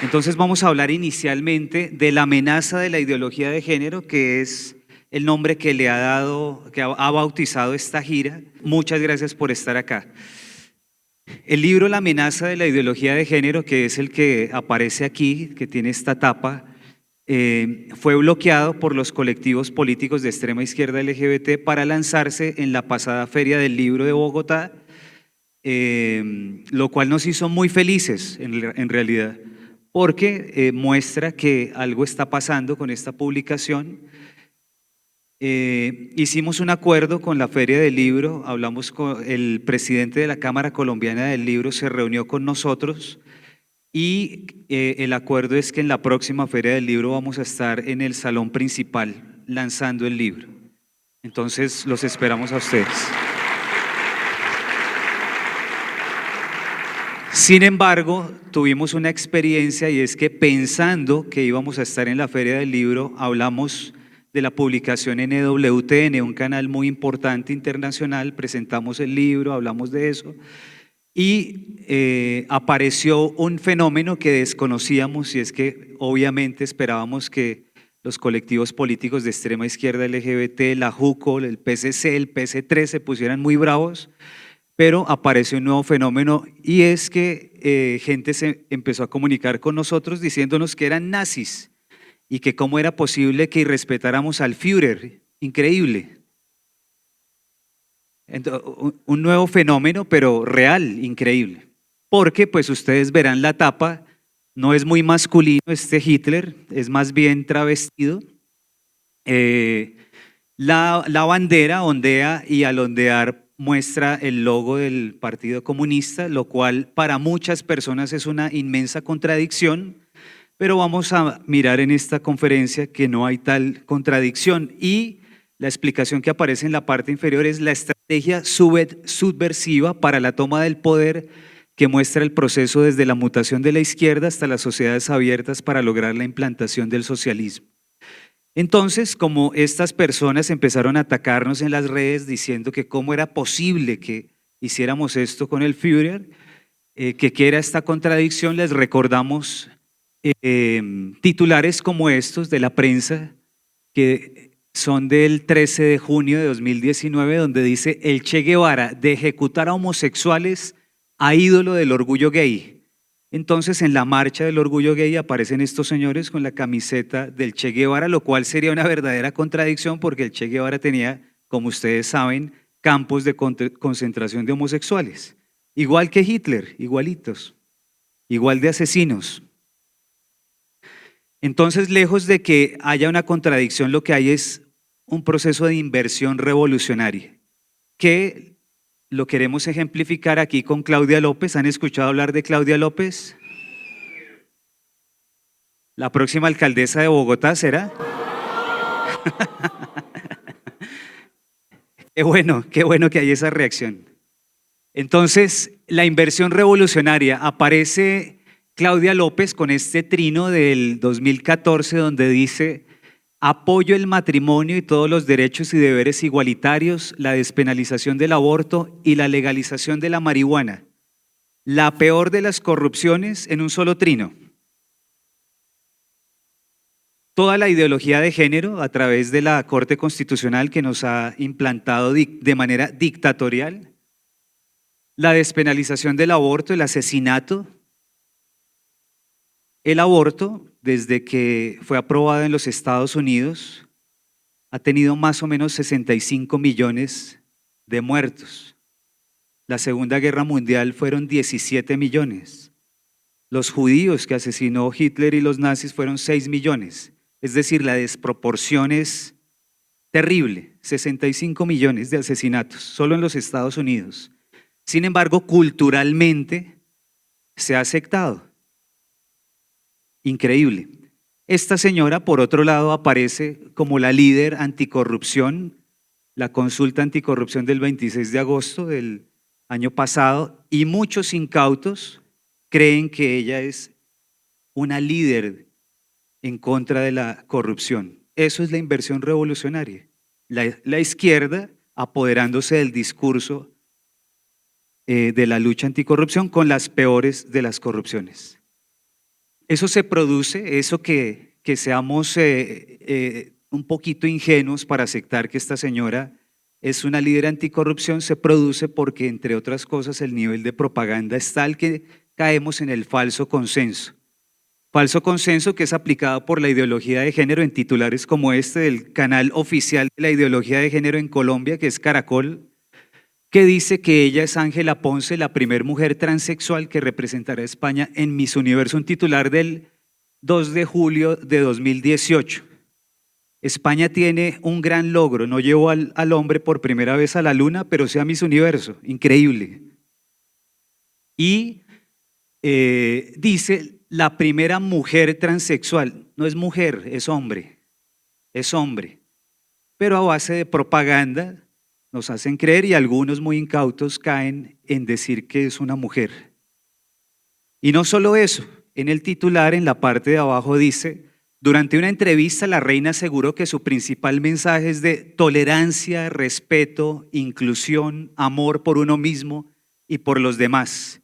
Entonces vamos a hablar inicialmente de la amenaza de la ideología de género, que es el nombre que le ha dado, que ha bautizado esta gira. Muchas gracias por estar acá. El libro La amenaza de la ideología de género, que es el que aparece aquí, que tiene esta tapa, fue bloqueado por los colectivos políticos de extrema izquierda LGBT para lanzarse en la pasada Feria del Libro de Bogotá, lo cual nos hizo muy felices en realidad, porque muestra que algo está pasando con esta publicación. Hicimos un acuerdo con la Feria del Libro, hablamos con el presidente de la Cámara Colombiana del Libro, se reunió con nosotros y el acuerdo es que en la próxima Feria del Libro vamos a estar en el salón principal lanzando el libro. Entonces los esperamos a ustedes. Sin embargo, tuvimos una experiencia y es que pensando que íbamos a estar en la Feria del Libro, hablamos de la publicación en EWTN, un canal muy importante internacional, presentamos el libro, hablamos de eso y apareció un fenómeno que desconocíamos y es que obviamente esperábamos que los colectivos políticos de extrema izquierda LGBT, la JUCO, el PSC, el PC3 se pusieran muy bravos, pero apareció un nuevo fenómeno y es que gente se empezó a comunicar con nosotros diciéndonos que eran nazis y que cómo era posible que irrespetáramos al Führer. Increíble. Entonces, un nuevo fenómeno, pero real, increíble. Porque pues ustedes verán la tapa, no es muy masculino este Hitler, es más bien travestido. La bandera ondea y al ondear muestra el logo del Partido Comunista, lo cual para muchas personas es una inmensa contradicción, pero vamos a mirar en esta conferencia que no hay tal contradicción y la explicación que aparece en la parte inferior es la estrategia subversiva para la toma del poder que muestra el proceso desde la mutación de la izquierda hasta las sociedades abiertas para lograr la implantación del socialismo. Entonces, como estas personas empezaron a atacarnos en las redes diciendo que cómo era posible que hiciéramos esto con el Führer, que qué era esta contradicción, les recordamos titulares como estos de la prensa que son del 13 de junio de 2019, donde dice: el Che Guevara de ejecutar a homosexuales a ídolo del orgullo gay. Entonces en la marcha del orgullo gay aparecen estos señores con la camiseta del Che Guevara, lo cual sería una verdadera contradicción porque el Che Guevara tenía, como ustedes saben, campos de concentración de homosexuales, igual que Hitler, igualitos, igual de asesinos. Entonces, lejos de que haya una contradicción, lo que hay es un proceso de inversión revolucionaria, que lo queremos ejemplificar aquí con Claudia López. ¿Han escuchado hablar de Claudia López? ¿La próxima alcaldesa de Bogotá será? Qué bueno que hay esa reacción. Entonces, la inversión revolucionaria, aparece Claudia López con este trino del 2014 donde dice: apoyo el matrimonio y todos los derechos y deberes igualitarios, la despenalización del aborto y la legalización de la marihuana. La peor de las corrupciones en un solo trino. Toda la ideología de género a través de la Corte Constitucional que nos ha implantado de manera dictatorial. La despenalización del aborto, el asesinato. El aborto, desde que fue aprobado en los Estados Unidos, ha tenido más o menos 65 millones de muertos. La Segunda Guerra Mundial fueron 17 millones. Los judíos que asesinó Hitler y los nazis fueron 6 millones. Es decir, la desproporción es terrible, 65 millones de asesinatos solo en los Estados Unidos. Sin embargo, culturalmente se ha aceptado. Increíble. Esta señora, por otro lado, aparece como la líder anticorrupción, la consulta anticorrupción del 26 de agosto del año pasado, y muchos incautos creen que ella es una líder en contra de la corrupción. Eso es la inversión revolucionaria. La izquierda apoderándose del discurso de la lucha anticorrupción con las peores de las corrupciones. Eso se produce, eso que seamos un poquito ingenuos para aceptar que esta señora es una líder anticorrupción, se produce porque, entre otras cosas, el nivel de propaganda es tal que caemos en el falso consenso. Falso consenso que es aplicado por la ideología de género en titulares como este del canal oficial de la ideología de género en Colombia, que es Caracol, que dice que ella es Ángela Ponce, la primer mujer transexual que representará a España en Miss Universo, un titular del 2 de julio de 2018. España tiene un gran logro, no llevó al hombre por primera vez a la luna, pero sea Miss Universo, increíble. Y dice la primera mujer transexual, no es mujer, es hombre, pero a base de propaganda nos hacen creer y algunos muy incautos caen en decir que es una mujer. Y no solo eso, en el titular, en la parte de abajo dice, durante una entrevista la reina aseguró que su principal mensaje es de tolerancia, respeto, inclusión, amor por uno mismo y por los demás.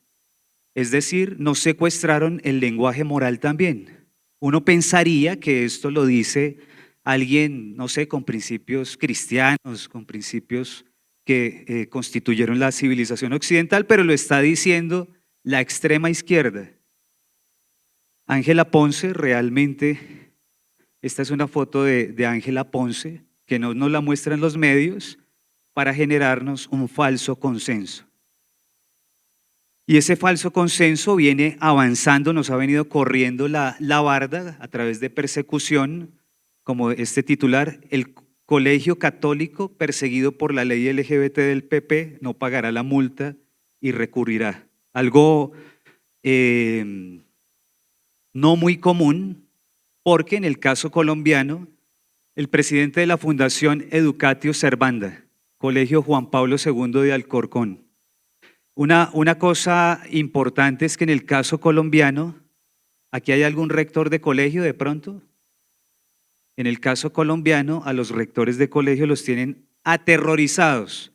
Es decir, nos secuestraron el lenguaje moral también. Uno pensaría que esto lo dice alguien, no sé, con principios cristianos, con principios que constituyeron la civilización occidental, pero lo está diciendo la extrema izquierda. Ángela Ponce, realmente, esta es una foto de Ángela Ponce, que no nos la muestran los medios para generarnos un falso consenso. Y ese falso consenso viene avanzando, nos ha venido corriendo la barda a través de persecución, como este titular, el colegio católico perseguido por la ley LGBT del PP no pagará la multa y recurrirá. Algo no muy común, porque en el caso colombiano, el presidente de la Fundación Educatio Servanda, Colegio Juan Pablo II de Alcorcón. Una cosa importante es que en el caso colombiano, ¿aquí hay algún rector de colegio de pronto? En el caso colombiano, a los rectores de colegio los tienen aterrorizados,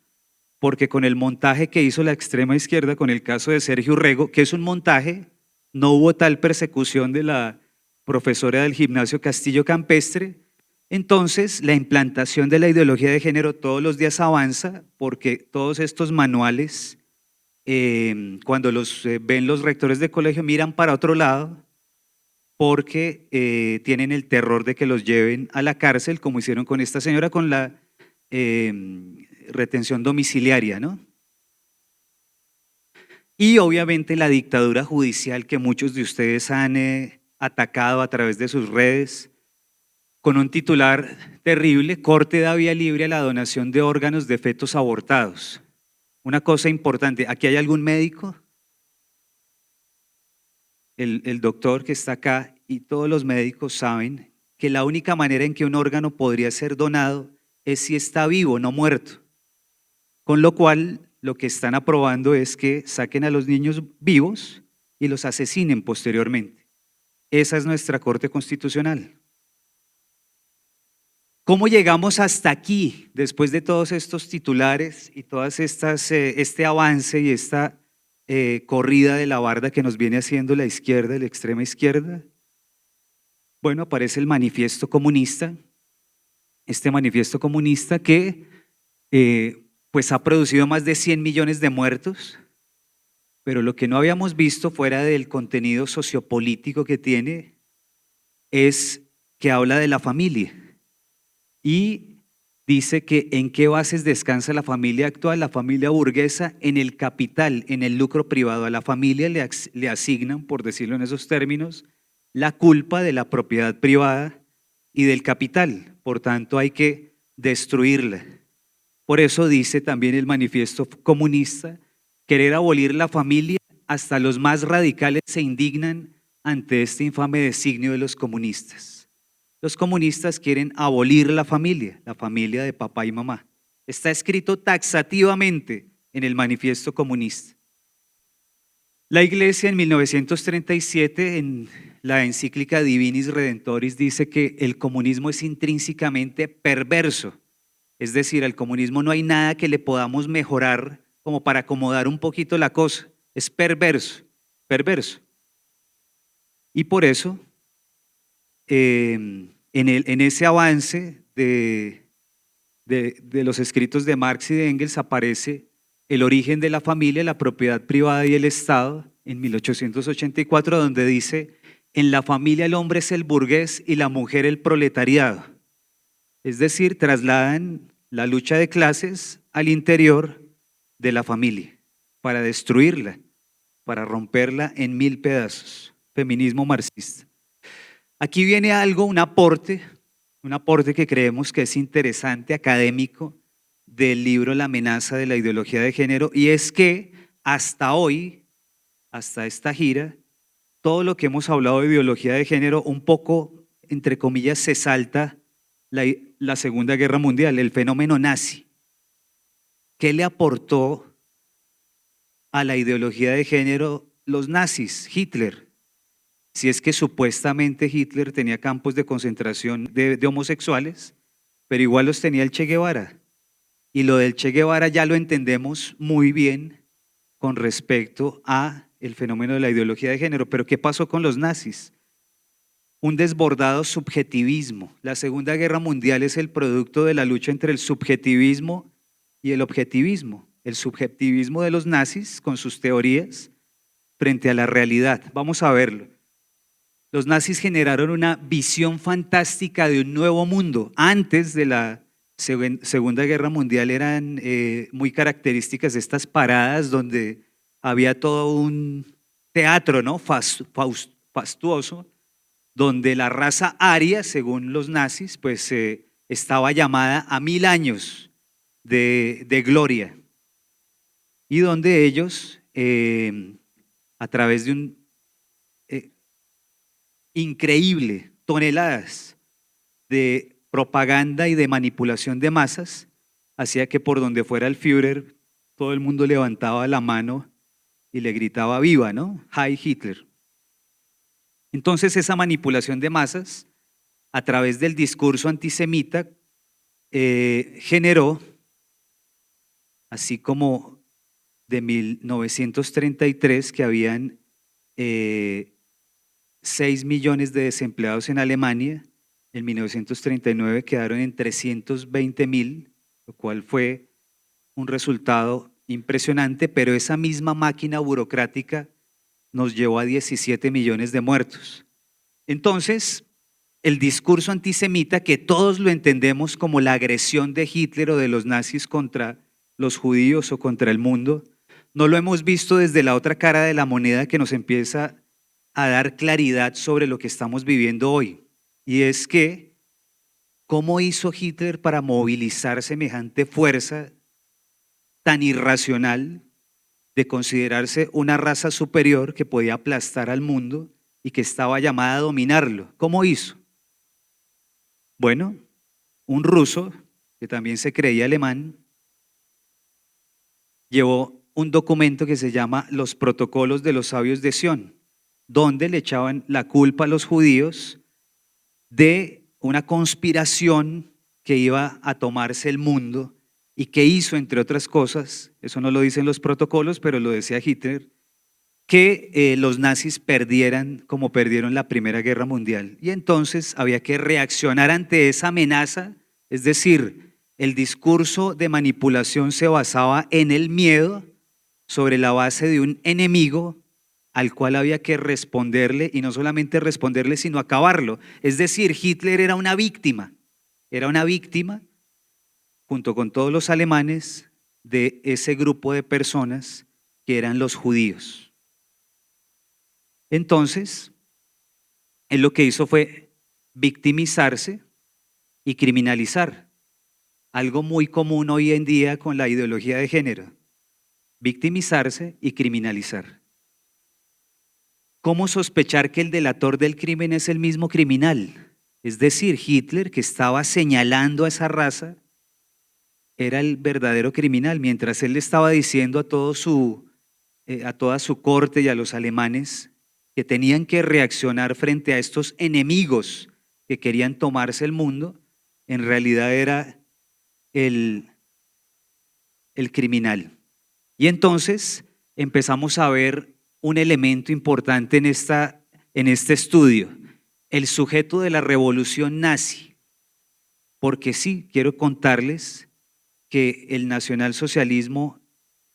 porque con el montaje que hizo la extrema izquierda, con el caso de Sergio Urrego, que es un montaje, no hubo tal persecución de la profesora del gimnasio Castillo Campestre. Entonces, la implantación de la ideología de género todos los días avanza, porque todos estos manuales, cuando los ven los rectores de colegio, miran para otro lado, porque tienen el terror de que los lleven a la cárcel, como hicieron con esta señora con la retención domiciliaria, ¿no? Y obviamente la dictadura judicial que muchos de ustedes han atacado a través de sus redes, con un titular terrible: Corte da vía libre a la donación de órganos de fetos abortados. Una cosa importante, ¿aquí hay algún médico? El doctor que está acá y todos los médicos saben que la única manera en que un órgano podría ser donado es si está vivo, no muerto. Con lo cual, lo que están aprobando es que saquen a los niños vivos y los asesinen posteriormente. Esa es nuestra Corte Constitucional. ¿Cómo llegamos hasta aquí después de todos estos titulares y todas estas, este avance y esta corrida de la barda que nos viene haciendo la izquierda, la extrema izquierda? Bueno, aparece el manifiesto comunista, este manifiesto comunista que pues ha producido más de 100 millones de muertos, pero lo que no habíamos visto fuera del contenido sociopolítico que tiene es que habla de la familia y dice que en qué bases descansa la familia actual, la familia burguesa, en el capital, en el lucro privado. A la familia le asignan, por decirlo en esos términos, la culpa de la propiedad privada y del capital, por tanto hay que destruirla. Por eso dice también el manifiesto comunista, querer abolir la familia, hasta los más radicales se indignan ante este infame designio de los comunistas. Los comunistas quieren abolir la familia de papá y mamá. Está escrito taxativamente en el manifiesto comunista. La Iglesia en 1937, en la encíclica Divinis Redentoris, dice que el comunismo es intrínsecamente perverso. Es decir, al comunismo no hay nada que le podamos mejorar como para acomodar un poquito la cosa. Es perverso, perverso. Y por eso, en ese avance de los escritos de Marx y de Engels aparece El origen de la familia, la propiedad privada y el Estado, en 1884, donde dice: en la familia el hombre es el burgués y la mujer el proletariado. Es decir, trasladan la lucha de clases al interior de la familia para destruirla, para romperla en 1000 pedazos. Feminismo marxista. Aquí viene algo, un aporte que creemos que es interesante, académico, del libro La amenaza de la ideología de género, y es que hasta hoy, hasta esta gira, todo lo que hemos hablado de ideología de género, un poco, entre comillas, se salta la Segunda Guerra Mundial, el fenómeno nazi. ¿Qué le aportó a la ideología de género los nazis, Hitler? Si es que supuestamente Hitler tenía campos de concentración de homosexuales, pero igual los tenía el Che Guevara. Y lo del Che Guevara ya lo entendemos muy bien con respecto a el fenómeno de la ideología de género. Pero ¿qué pasó con los nazis? Un desbordado subjetivismo. La Segunda Guerra Mundial es el producto de la lucha entre el subjetivismo y el objetivismo. El subjetivismo de los nazis con sus teorías frente a la realidad. Vamos a verlo. Los nazis generaron una visión fantástica de un nuevo mundo. Antes de la Segunda Guerra Mundial eran muy características estas paradas donde había todo un teatro, ¿no? Fastuoso, donde la raza aria, según los nazis, pues estaba llamada a 1000 años de gloria, y donde ellos, a través de un increíble toneladas de propaganda y de manipulación de masas, hacía que por donde fuera el Führer, todo el mundo levantaba la mano y le gritaba viva, ¿no? Heil Hitler. Entonces esa manipulación de masas a través del discurso antisemita generó, así como de 1933 que habían 6 millones de desempleados en Alemania, en 1939 quedaron en 320.000, lo cual fue un resultado impresionante, pero esa misma máquina burocrática nos llevó a 17 millones de muertos. Entonces, el discurso antisemita, que todos lo entendemos como la agresión de Hitler o de los nazis contra los judíos o contra el mundo, no lo hemos visto desde la otra cara de la moneda que nos empieza a dar claridad sobre lo que estamos viviendo hoy. Y es que, ¿cómo hizo Hitler para movilizar semejante fuerza tan irracional de considerarse una raza superior que podía aplastar al mundo y que estaba llamada a dominarlo? ¿Cómo hizo? Bueno, un ruso, que también se creía alemán, llevó un documento que se llama Los Protocolos de los Sabios de Sion, donde le echaban la culpa a los judíos de una conspiración que iba a tomarse el mundo y que hizo, entre otras cosas, eso no lo dicen los protocolos, pero lo decía Hitler, que los nazis perdieran como perdieron la Primera Guerra Mundial. Y entonces había que reaccionar ante esa amenaza, es decir, el discurso de manipulación se basaba en el miedo sobre la base de un enemigo al cual había que responderle, y no solamente responderle, sino acabarlo. Es decir, Hitler era una víctima junto con todos los alemanes de ese grupo de personas que eran los judíos. Entonces, él lo que hizo fue victimizarse y criminalizar, algo muy común hoy en día con la ideología de género, victimizarse y criminalizar. ¿Cómo sospechar que el delator del crimen es el mismo criminal? Es decir, Hitler, que estaba señalando a esa raza, era el verdadero criminal, mientras él le estaba diciendo a toda su corte y a los alemanes que tenían que reaccionar frente a estos enemigos que querían tomarse el mundo. En realidad era el criminal. Y entonces empezamos a ver un elemento importante en en este estudio, el sujeto de la revolución nazi, porque sí, quiero contarles que el nacionalsocialismo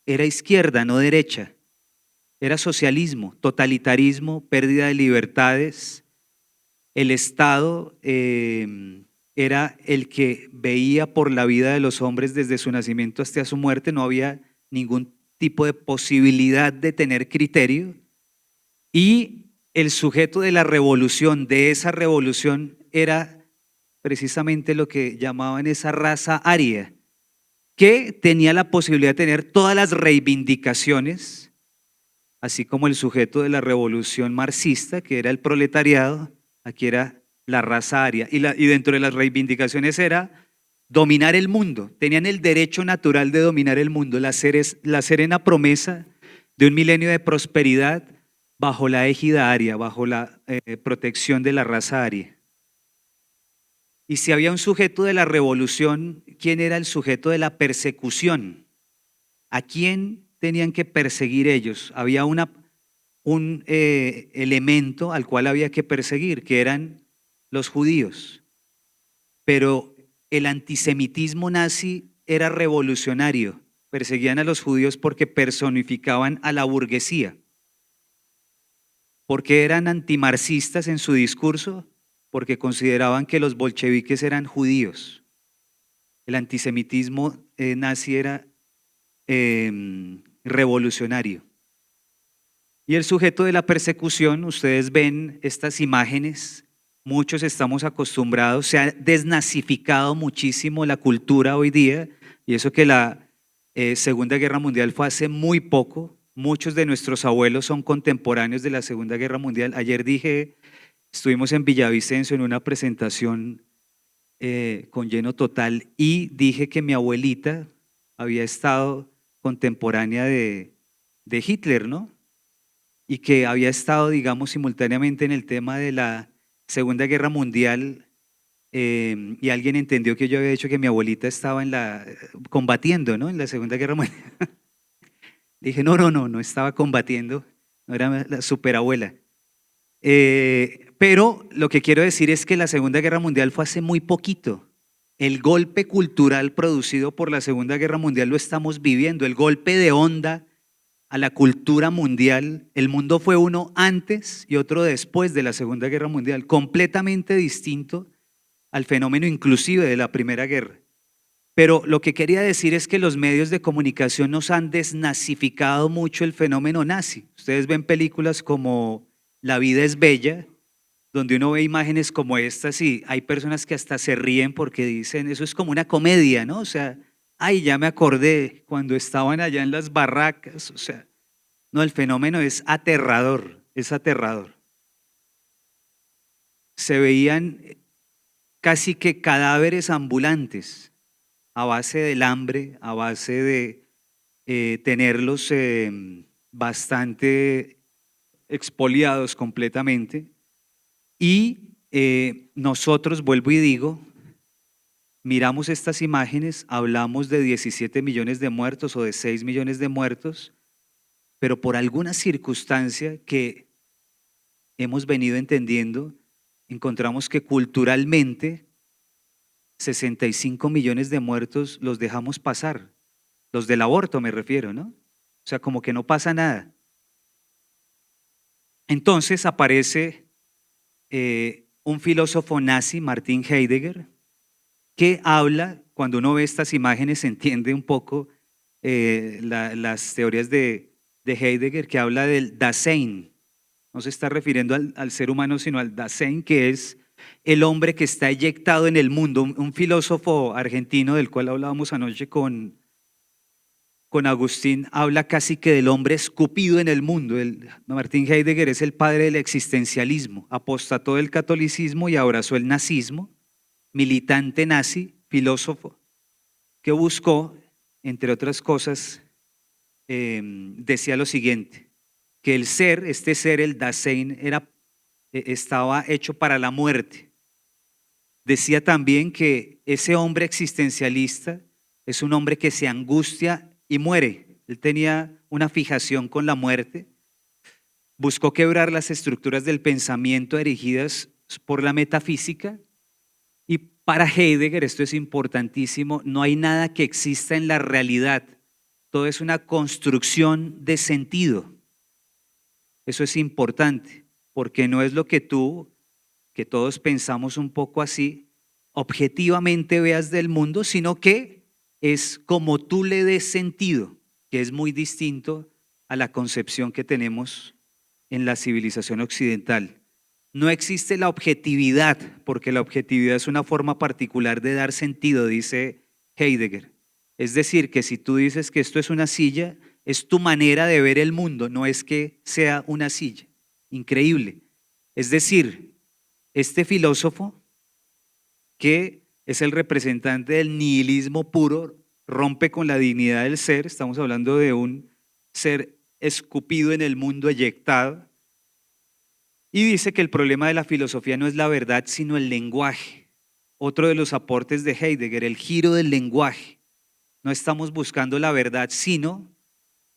era izquierda, no derecha, era socialismo, totalitarismo, pérdida de libertades. El Estado era el que veía por la vida de los hombres desde su nacimiento hasta su muerte, no había ningún tipo de posibilidad de tener criterio, y el sujeto de la revolución, de esa revolución, era precisamente lo que llamaban esa raza aria, que tenía la posibilidad de tener todas las reivindicaciones, así como el sujeto de la revolución marxista, que era el proletariado. Aquí era la raza aria, y dentro de las reivindicaciones era dominar el mundo. Tenían el derecho natural de dominar el mundo, la serena promesa de un milenio de prosperidad bajo la égida aria, bajo la protección de la raza aria. Y si había un sujeto de la revolución, ¿quién era el sujeto de la persecución? ¿A quién tenían que perseguir ellos? Había un elemento al cual había que perseguir, que eran los judíos. Pero el antisemitismo nazi era revolucionario. Perseguían a los judíos porque personificaban a la burguesía. ¿Por qué eran antimarxistas en su discurso? Porque consideraban que los bolcheviques eran judíos. El antisemitismo nazi era revolucionario. Y el sujeto de la persecución, ustedes ven estas imágenes, muchos estamos acostumbrados, se ha desnazificado muchísimo la cultura hoy día, y eso que la Segunda Guerra Mundial fue hace muy poco. Muchos de nuestros abuelos son contemporáneos de la Segunda Guerra Mundial. Ayer estuvimos en Villavicencio en una presentación con lleno total, y dije que mi abuelita había estado contemporánea de Hitler, ¿no? Y que había estado, digamos, simultáneamente en el tema de la Segunda Guerra Mundial, y alguien entendió que yo había dicho que mi abuelita estaba combatiendo, ¿no? En la Segunda Guerra Mundial. Dije, no estaba combatiendo, no era la superabuela. Pero lo que quiero decir es que la Segunda Guerra Mundial fue hace muy poquito. El golpe cultural producido por la Segunda Guerra Mundial lo estamos viviendo, el golpe de onda a la cultura mundial. El mundo fue uno antes y otro después de la Segunda Guerra Mundial, completamente distinto al fenómeno inclusive de la Primera Guerra. Pero lo que quería decir es que los medios de comunicación nos han desnazificado mucho el fenómeno nazi. Ustedes ven películas como La vida es bella, donde uno ve imágenes como estas y hay personas que hasta se ríen porque dicen, eso es como una comedia, ¿no? O sea, ay, ya me acordé cuando estaban allá en las barracas. O sea, no, el fenómeno es aterrador, es aterrador. Se veían casi que cadáveres ambulantes a base del hambre, a base de tenerlos bastante expoliados completamente. Y nosotros, vuelvo y digo, miramos estas imágenes, hablamos de 17 millones de muertos o de 6 millones de muertos, pero por alguna circunstancia que hemos venido entendiendo, encontramos que culturalmente 65 millones de muertos los dejamos pasar. Los del aborto me refiero, ¿no? O sea, como que no pasa nada. Entonces aparece un filósofo nazi, Martin Heidegger, que habla, cuando uno ve estas imágenes se entiende un poco las teorías de Heidegger, que habla del Dasein. No se está refiriendo al ser humano, sino al Dasein, que es el hombre que está eyectado en el mundo. Un filósofo argentino del cual hablábamos anoche con Agustín, habla casi que del hombre escupido en el mundo. Martin Heidegger es el padre del existencialismo, apostató del catolicismo y abrazó el nazismo, militante nazi, filósofo, que buscó, entre otras cosas, decía lo siguiente, que el ser, este ser, el Dasein, estaba hecho para la muerte. Decía también que ese hombre existencialista es un hombre que se angustia y muere. Él tenía una fijación con la muerte. buscó quebrar las estructuras del pensamiento erigidas por la metafísica. Y para Heidegger, esto es importantísimo, no hay nada que exista en la realidad. Todo es una construcción de sentido. Eso es importante, porque no es lo que tú, que todos pensamos un poco así, objetivamente veas del mundo, sino que es como tú le des sentido, que es muy distinto a la concepción que tenemos en la civilización occidental. No existe la objetividad, porque la objetividad es una forma particular de dar sentido, dice Heidegger. Es decir, que si tú dices que esto es una silla, es tu manera de ver el mundo, no es que sea una silla. Increíble. Es decir, este filósofo, que es el representante del nihilismo puro, rompe con la dignidad del ser. Estamos hablando de un ser escupido en el mundo, eyectado. Y dice que el problema de la filosofía no es la verdad, sino el lenguaje. Otro de los aportes de Heidegger, el giro del lenguaje. No estamos buscando la verdad, sino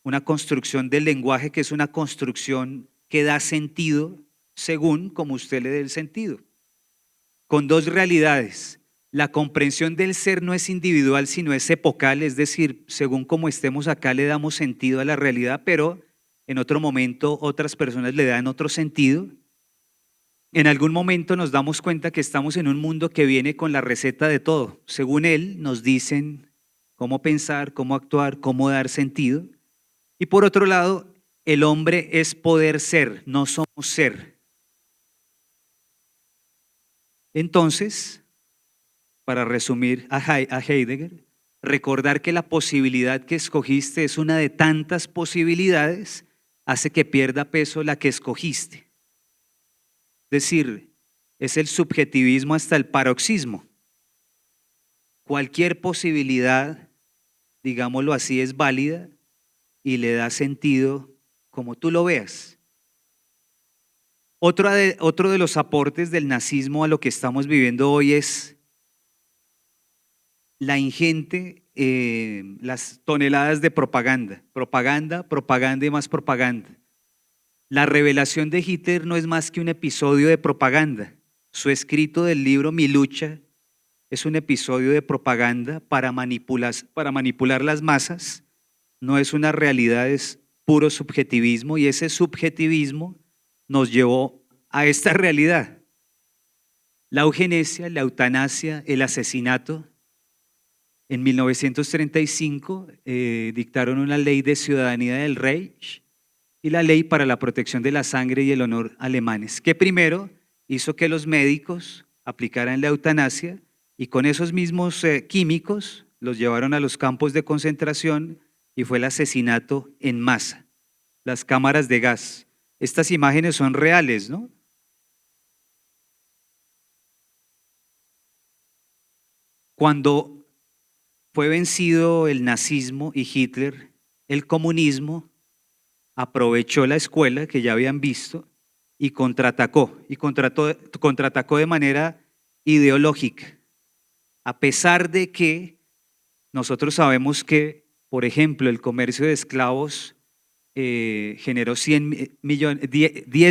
una construcción del lenguaje que es una construcción que da sentido según como usted le dé el sentido. Con dos realidades. La comprensión del ser no es individual, sino es epocal, es decir, según como estemos acá le damos sentido a la realidad, pero en otro momento otras personas le dan otro sentido. En algún momento nos damos cuenta que estamos en un mundo que viene con la receta de todo. Según él, nos dicen cómo pensar, cómo actuar, cómo dar sentido. Y por otro lado, el hombre es poder ser, no somos ser. Entonces, para resumir a Heidegger, recordar que la posibilidad que escogiste es una de tantas posibilidades hace que pierda peso la que escogiste. Es decir, es el subjetivismo hasta el paroxismo. Cualquier posibilidad, digámoslo así, es válida y le da sentido como tú lo veas. Otro de los aportes del nazismo a lo que estamos viviendo hoy es la ingente, las toneladas de propaganda, propaganda y más propaganda. La revelación de Hitler no es más que un episodio de propaganda. Su escrito del libro Mi lucha es un episodio de propaganda para manipular las masas. No es una realidad, es puro subjetivismo, y ese subjetivismo nos llevó a esta realidad. La eugenesia, la eutanasia, el asesinato. En 1935 dictaron una ley de ciudadanía del Reich y la ley para la protección de la sangre y el honor alemanes, que primero hizo que los médicos aplicaran la eutanasia y con esos mismos químicos los llevaron a los campos de concentración y fue el asesinato en masa, las cámaras de gas. Estas imágenes son reales, ¿no? Cuando fue vencido el nazismo y Hitler, el comunismo aprovechó la escuela que ya habían visto y contraatacó, contraatacó de manera ideológica, a pesar de que nosotros sabemos que, por ejemplo, el comercio de esclavos generó 10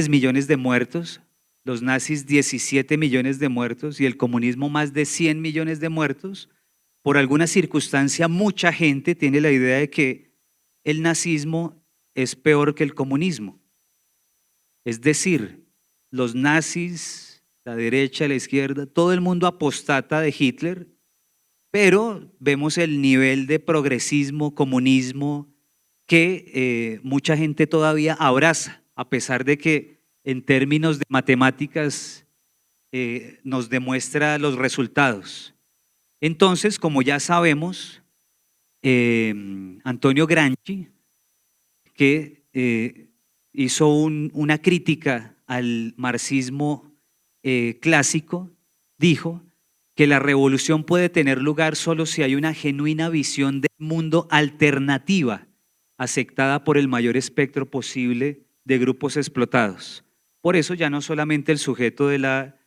millones de muertos, los nazis 17 millones de muertos y el comunismo más de 100 millones de muertos. Por alguna circunstancia, mucha gente tiene la idea de que el nazismo es peor que el comunismo. Es decir, los nazis, la derecha, la izquierda, todo el mundo apostata de Hitler, pero vemos el nivel de progresismo, comunismo que mucha gente todavía abraza, a pesar de que en términos de matemáticas nos demuestra los resultados. Entonces, como ya sabemos, Antonio Gramsci, que hizo una crítica al marxismo clásico, dijo que la revolución puede tener lugar solo si hay una genuina visión del mundo alternativa, aceptada por el mayor espectro posible de grupos explotados. Por eso ya no solamente el sujeto de la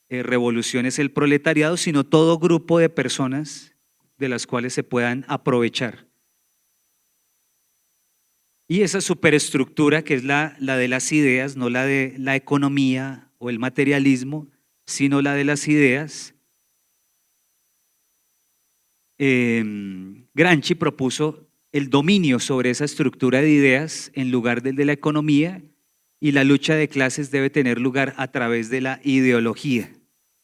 revolución es el proletariado, sino todo grupo de personas de las cuales se puedan aprovechar. Y esa superestructura, que es la de las ideas, no la de la economía o el materialismo, sino la de las ideas, Gramsci propuso el dominio sobre esa estructura de ideas en lugar del de la economía, y la lucha de clases debe tener lugar a través de la ideología.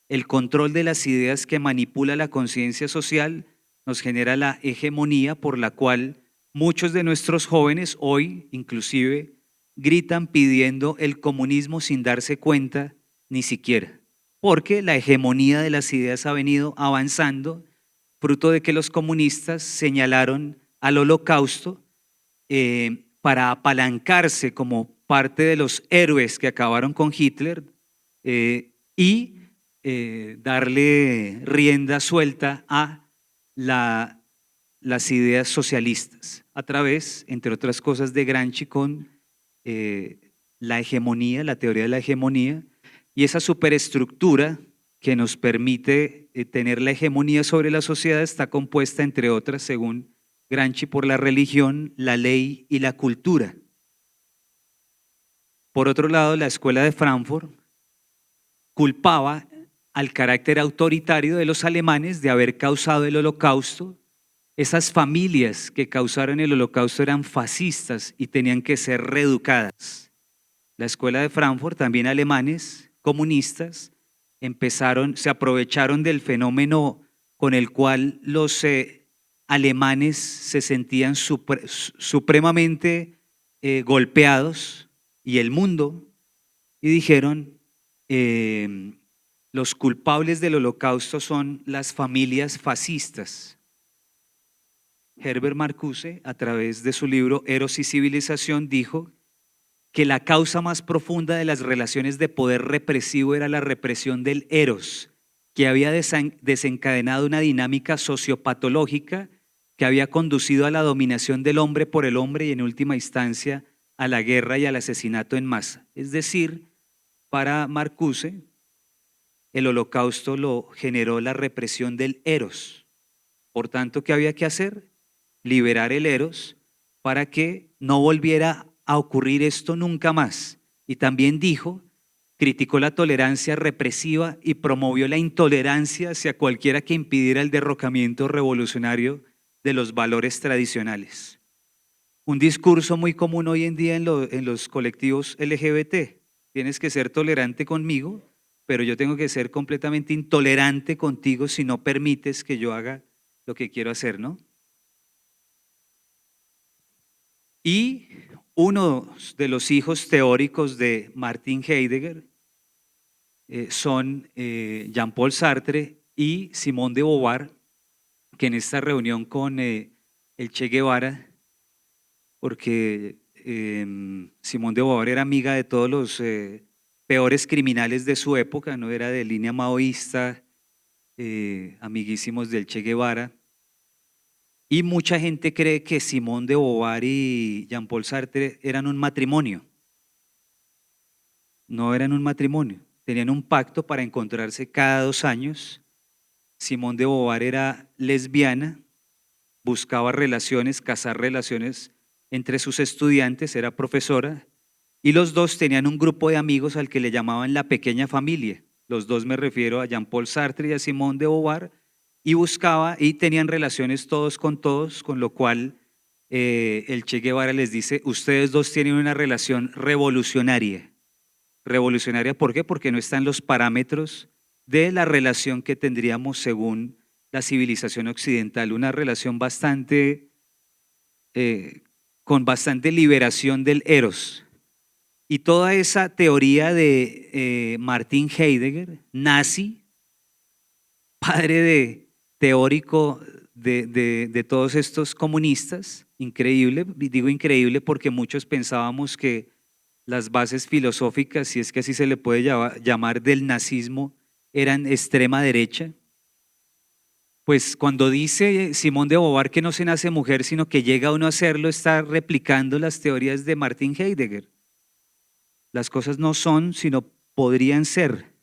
El control de las ideas que manipula la conciencia social nos genera la hegemonía por la cual muchos de nuestros jóvenes hoy inclusive gritan pidiendo el comunismo sin darse cuenta ni siquiera, porque la hegemonía de las ideas ha venido avanzando, fruto de que los comunistas señalaron al Holocausto para apalancarse como parte de los héroes que acabaron con Hitler y darle rienda suelta a las ideas socialistas a través, entre otras cosas, de Gramsci con la hegemonía, la teoría de la hegemonía, y esa superestructura que nos permite tener la hegemonía sobre la sociedad está compuesta, entre otras, según Gramsci, por la religión, la ley y la cultura. Por otro lado, la escuela de Frankfurt culpaba al carácter autoritario de los alemanes de haber causado el Holocausto. Esas familias que causaron el Holocausto eran fascistas y tenían que ser reeducadas. La escuela de Frankfurt, también alemanes comunistas, se aprovecharon del fenómeno con el cual los alemanes se sentían supremamente golpeados, y el mundo, y dijeron, los culpables del Holocausto son las familias fascistas. Herbert Marcuse, a través de su libro Eros y Civilización, dijo que la causa más profunda de las relaciones de poder represivo era la represión del eros, que había desencadenado una dinámica sociopatológica que había conducido a la dominación del hombre por el hombre y en última instancia a la guerra y al asesinato en masa. Es decir, para Marcuse, el Holocausto lo generó la represión del eros. Por tanto, ¿qué había que hacer? Liberar el eros para que no volviera a ocurrir esto nunca más. Y también criticó la tolerancia represiva y promovió la intolerancia hacia cualquiera que impidiera el derrocamiento revolucionario de los valores tradicionales. Un discurso muy común hoy en día en los colectivos LGBT. Tienes que ser tolerante conmigo, pero yo tengo que ser completamente intolerante contigo si no permites que yo haga lo que quiero hacer, ¿no? Y uno de los hijos teóricos de Martin Heidegger son Jean-Paul Sartre y Simone de Beauvoir, que en esta reunión con el Che Guevara, porque Simone de Beauvoir era amiga de todos los peores criminales de su época, no era de línea maoísta, amiguísimos del Che Guevara. Y mucha gente cree que Simone de Beauvoir y Jean-Paul Sartre eran un matrimonio. No eran un matrimonio, tenían un pacto para encontrarse cada 2 años. Simone de Beauvoir era lesbiana, buscaba relaciones, cazar relaciones entre sus estudiantes, era profesora, y los dos tenían un grupo de amigos al que le llamaban la pequeña familia. Los dos, me refiero a Jean-Paul Sartre y a Simone de Beauvoir, y tenían relaciones todos, con lo cual el Che Guevara les dice, ustedes dos tienen una relación revolucionaria. ¿Revolucionaria por qué? Porque no están los parámetros de la relación que tendríamos según la civilización occidental, una relación con bastante liberación del eros. Y toda esa teoría de Martin Heidegger, nazi, padre teórico de todos estos comunistas, increíble, digo increíble porque muchos pensábamos que las bases filosóficas, si es que así se le puede llamar, del nazismo eran extrema derecha. Pues cuando dice Simone de Beauvoir que no se nace mujer, sino que llega uno a serlo, está replicando las teorías de Martin Heidegger. Las cosas no son, sino podrían ser.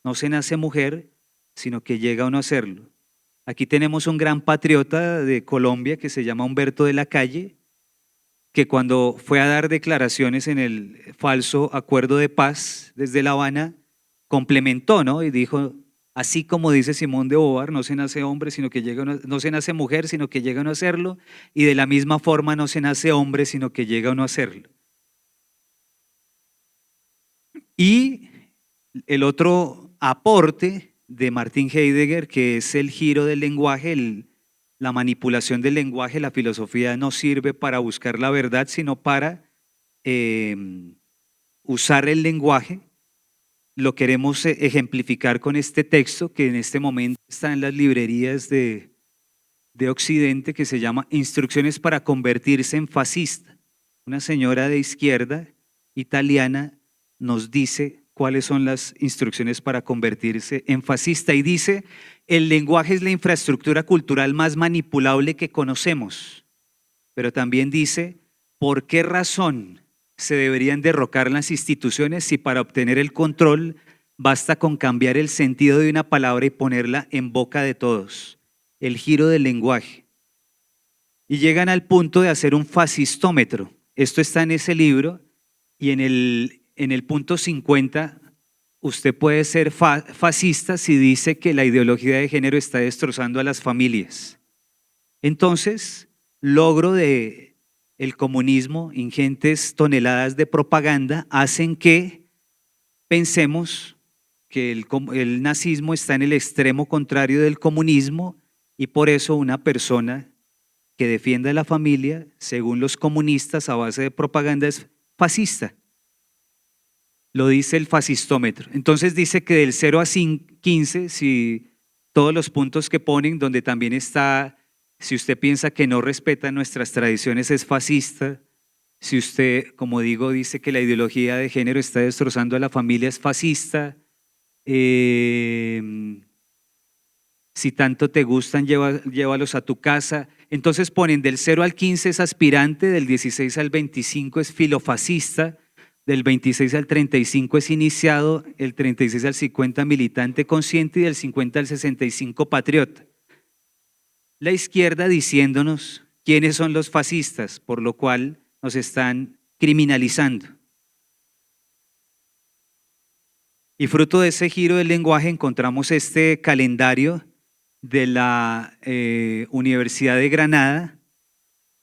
No se nace mujer, sino que llega uno a serlo. Aquí tenemos un gran patriota de Colombia que se llama Humberto de la Calle, que cuando fue a dar declaraciones en el falso acuerdo de paz desde La Habana, complementó, ¿no? Y dijo, así como dice Simón de Beauvoir, no se nace hombre, sino que llega no se nace mujer, sino que llega a no hacerlo, y de la misma forma no se nace hombre, sino que llega a no hacerlo. Y el otro aporte de Martin Heidegger, que es el giro del lenguaje, la manipulación del lenguaje, la filosofía no sirve para buscar la verdad, sino para usar el lenguaje. Lo queremos ejemplificar con este texto que en este momento está en las librerías de Occidente, que se llama Instrucciones para convertirse en fascista. Una señora de izquierda italiana nos dice cuáles son las instrucciones para convertirse en fascista y dice, el lenguaje es la infraestructura cultural más manipulable que conocemos, pero también dice, ¿por qué razón se deberían derrocar las instituciones si para obtener el control basta con cambiar el sentido de una palabra y ponerla en boca de todos? El giro del lenguaje. Y llegan al punto de hacer un fascistómetro. Esto está en ese libro y en el punto 50 usted puede ser fascista si dice que la ideología de género está destrozando a las familias. Entonces, logro de el comunismo, ingentes toneladas de propaganda, hacen que pensemos que el nazismo está en el extremo contrario del comunismo y por eso una persona que defienda a la familia, según los comunistas a base de propaganda, es fascista. Lo dice el fascistómetro. Entonces dice que del 0 a 15, si todos los puntos que ponen, donde también está, si usted piensa que no respeta nuestras tradiciones, es fascista. Si usted, como digo, dice que la ideología de género está destrozando a la familia, es fascista. Si tanto te gustan, llévalos a tu casa. Entonces ponen del 0 al 15 es aspirante, del 16 al 25 es filofascista, del 26 al 35 es iniciado, el 36 al 50 militante consciente y del 50 al 65 patriota. La izquierda diciéndonos quiénes son los fascistas, por lo cual nos están criminalizando. Y fruto de ese giro del lenguaje encontramos este calendario de la Universidad de Granada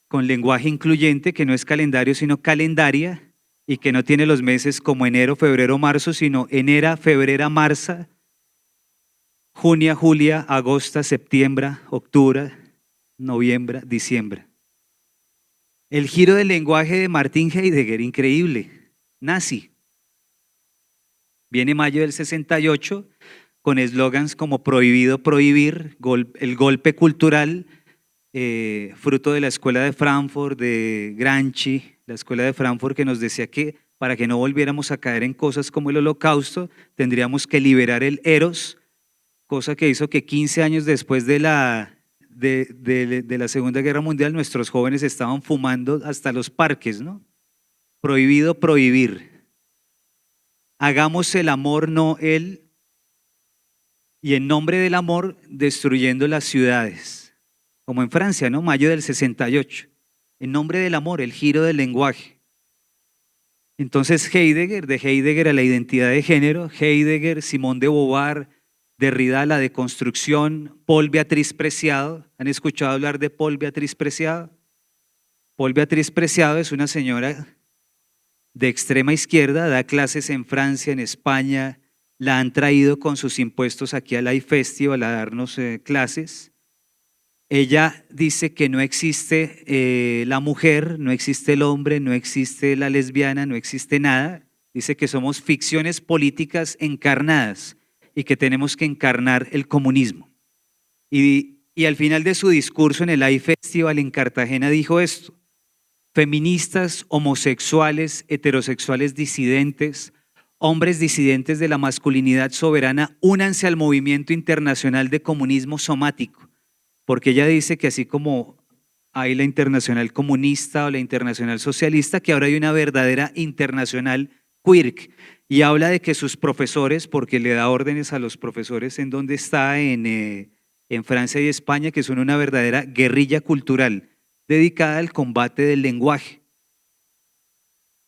con lenguaje incluyente, que no es calendario sino calendaria y que no tiene los meses como enero, febrero, marzo, sino enero, febrero, marzo, junio, julio, agosto, septiembre, octubre, noviembre, diciembre. El giro del lenguaje de Martin Heidegger, increíble, nazi. Viene mayo del 68 con eslogans como prohibido prohibir, el golpe cultural, fruto de la escuela de Frankfurt, de Gramsci, la escuela de Frankfurt, que nos decía que para que no volviéramos a caer en cosas como el Holocausto, tendríamos que liberar el eros, cosa que hizo que 15 años después de la Segunda Guerra Mundial nuestros jóvenes estaban fumando hasta los parques, ¿no? Prohibido prohibir. Hagamos el amor, no él, y en nombre del amor destruyendo las ciudades, como en Francia, ¿no? Mayo del 68. En nombre del amor, el giro del lenguaje. Entonces Heidegger, de Heidegger a la identidad de género, Heidegger, Simón de Beauvoir, Derrida, la deconstrucción, Paul Beatrice Preciado. ¿Han escuchado hablar de Paul Beatrice Preciado? Paul Beatrice Preciado es una señora de extrema izquierda, da clases en Francia, en España, la han traído con sus impuestos aquí al Life Festival a darnos clases. Ella dice que no existe la mujer, no existe el hombre, no existe la lesbiana, no existe nada. Dice que somos ficciones políticas encarnadas y que tenemos que encarnar el comunismo. Y al final de su discurso en el Life Festival en Cartagena dijo esto: feministas, homosexuales, heterosexuales disidentes, hombres disidentes de la masculinidad soberana, únanse al movimiento internacional de comunismo somático, porque ella dice que así como hay la internacional comunista o la internacional socialista, que ahora hay una verdadera internacional queer, y habla de que sus profesores, porque le da órdenes a los profesores en donde está, en Francia y España, que son una verdadera guerrilla cultural dedicada al combate del lenguaje.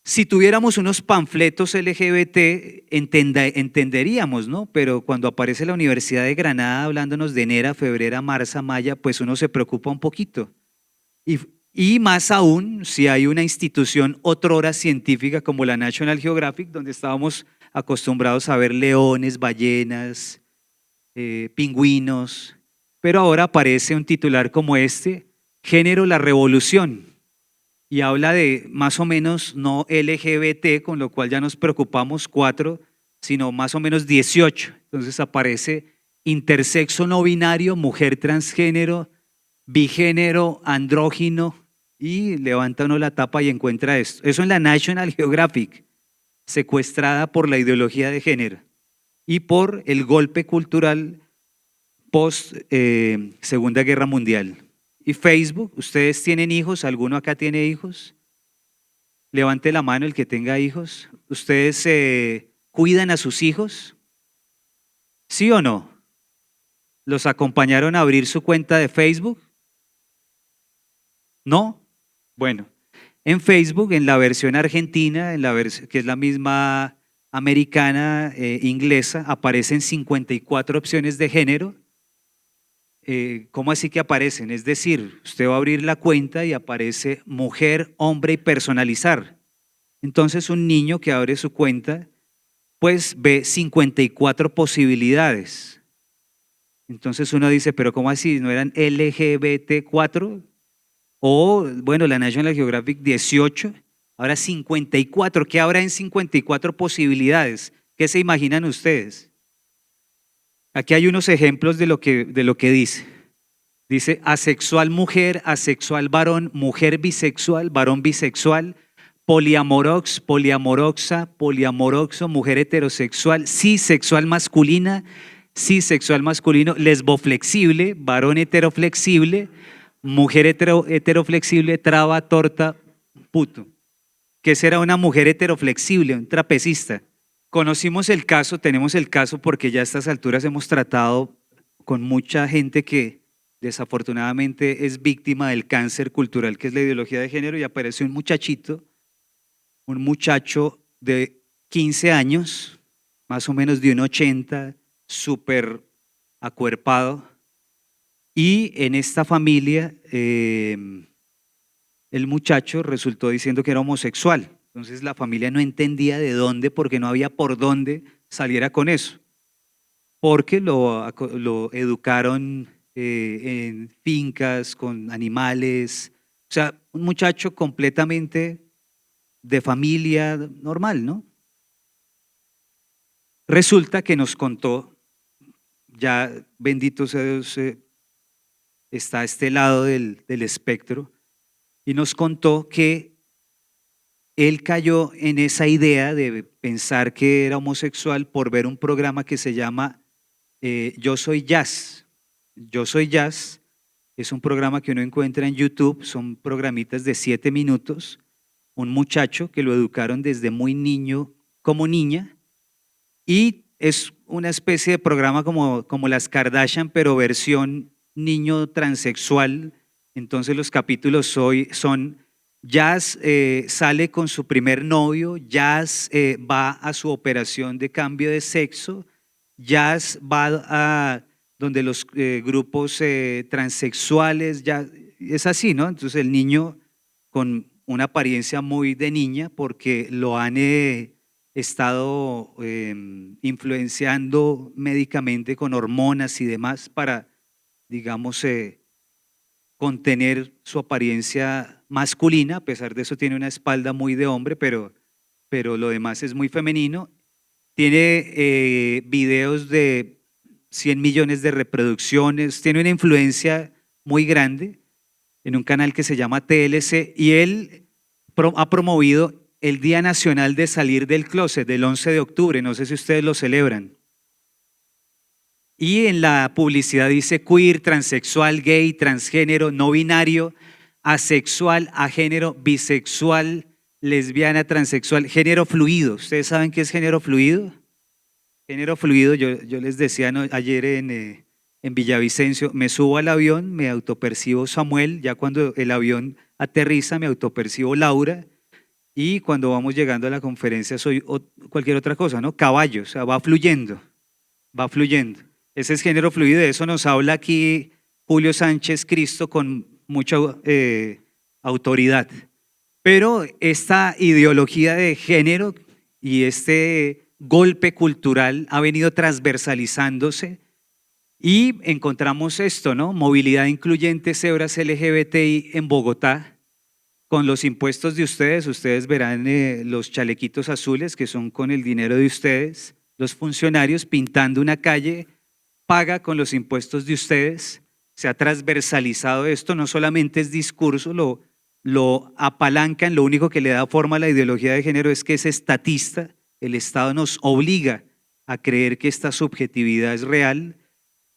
Si tuviéramos unos panfletos LGBT, entenderíamos, ¿no? Pero cuando aparece la Universidad de Granada hablándonos de enero, febrero, marzo, mayo, pues uno se preocupa un poquito. Y, y más aún si hay una institución otrora científica como la National Geographic, donde estábamos acostumbrados a ver leones, ballenas, pingüinos, pero ahora aparece un titular como este, Género, la revolución, y habla de más o menos no LGBT, con lo cual ya nos preocupamos 4, sino más o menos 18. Entonces aparece intersexo no binario, mujer transgénero, bigénero, andrógino, y levanta uno la tapa y encuentra esto. Eso en la National Geographic, secuestrada por la ideología de género y por el golpe cultural post Segunda Guerra Mundial. Y Facebook, ¿ustedes tienen hijos? ¿Alguno acá tiene hijos? Levante la mano el que tenga hijos. ¿Ustedes cuidan a sus hijos? ¿Sí o no? ¿Los acompañaron a abrir su cuenta de Facebook? ¿No? Bueno, en Facebook, en la versión argentina, que es la misma americana, inglesa, aparecen 54 opciones de género. ¿Cómo así que aparecen? Es decir, usted va a abrir la cuenta y aparece mujer, hombre y personalizar. Entonces un niño que abre su cuenta, pues ve 54 posibilidades. Entonces uno dice, pero ¿cómo así? ¿No eran LGBT4? O, bueno, la National Geographic 18, ahora 54. ¿Qué habrá en 54 posibilidades? ¿Qué se imaginan ustedes? Aquí hay unos ejemplos de lo que dice. Dice asexual mujer, asexual varón, mujer bisexual, varón bisexual, poliamorox, poliamoroxa, poliamoroxo, mujer heterosexual, cisexual masculina, cisexual masculino, lesboflexible, varón heteroflexible, mujer heteroflexible, traba, torta, puto. ¿Qué será una mujer heteroflexible? Un trapecista. Conocimos el caso, tenemos el caso porque ya a estas alturas hemos tratado con mucha gente que desafortunadamente es víctima del cáncer cultural que es la ideología de género, y aparece un muchacho de 15 años, más o menos de 1,80, súper acuerpado, y en esta familia el muchacho resultó diciendo que era homosexual. Entonces la familia no entendía de dónde, porque no había por dónde saliera con eso, porque lo educaron en fincas, con animales, o sea, un muchacho completamente de familia normal, ¿no? Resulta que nos contó, ya bendito sea Dios, está a este lado del espectro, y nos contó que él cayó en esa idea de pensar que era homosexual por ver un programa que se llama Yo Soy Jazz. Yo Soy Jazz es un programa que uno encuentra en YouTube, son programitas de 7 minutos, un muchacho que lo educaron desde muy niño como niña, y es una especie de programa como las Kardashian, pero versión niño transexual. Entonces los capítulos son Jazz sale con su primer novio, Jazz va a su operación de cambio de sexo, Jazz va a donde los grupos transexuales, ya es así, ¿no? Entonces el niño con una apariencia muy de niña porque lo han estado influenciando médicamente con hormonas y demás para, digamos, contener su apariencia masculina. A pesar de eso tiene una espalda muy de hombre, pero lo demás es muy femenino. Tiene videos de 100 millones de reproducciones, tiene una influencia muy grande en un canal que se llama TLC, y él ha promovido el Día Nacional de Salir del Closet del 11 de octubre, no sé si ustedes lo celebran. Y en la publicidad dice queer, transexual, gay, transgénero, no binario, asexual, agénero, bisexual, lesbiana, transexual, género fluido. ¿Ustedes saben qué es género fluido? Género fluido, yo les decía ayer en Villavicencio, me subo al avión, me autopercibo Samuel, ya cuando el avión aterriza me autopercibo Laura, y cuando vamos llegando a la conferencia soy cualquier otra cosa, ¿no? Caballo, o sea, va fluyendo, va fluyendo. Ese es género fluido, de eso nos habla aquí Julio Sánchez Cristo con mucha autoridad. Pero esta ideología de género y este golpe cultural ha venido transversalizándose y encontramos esto, ¿no? Movilidad incluyente, cebras LGBTI en Bogotá. Con los impuestos de ustedes verán los chalequitos azules que son con el dinero de ustedes, los funcionarios pintando una calle, paga con los impuestos de ustedes. Se ha transversalizado esto, no solamente es discurso, lo apalancan, lo único que le da forma a la ideología de género es que es estatista, el Estado nos obliga a creer que esta subjetividad es real.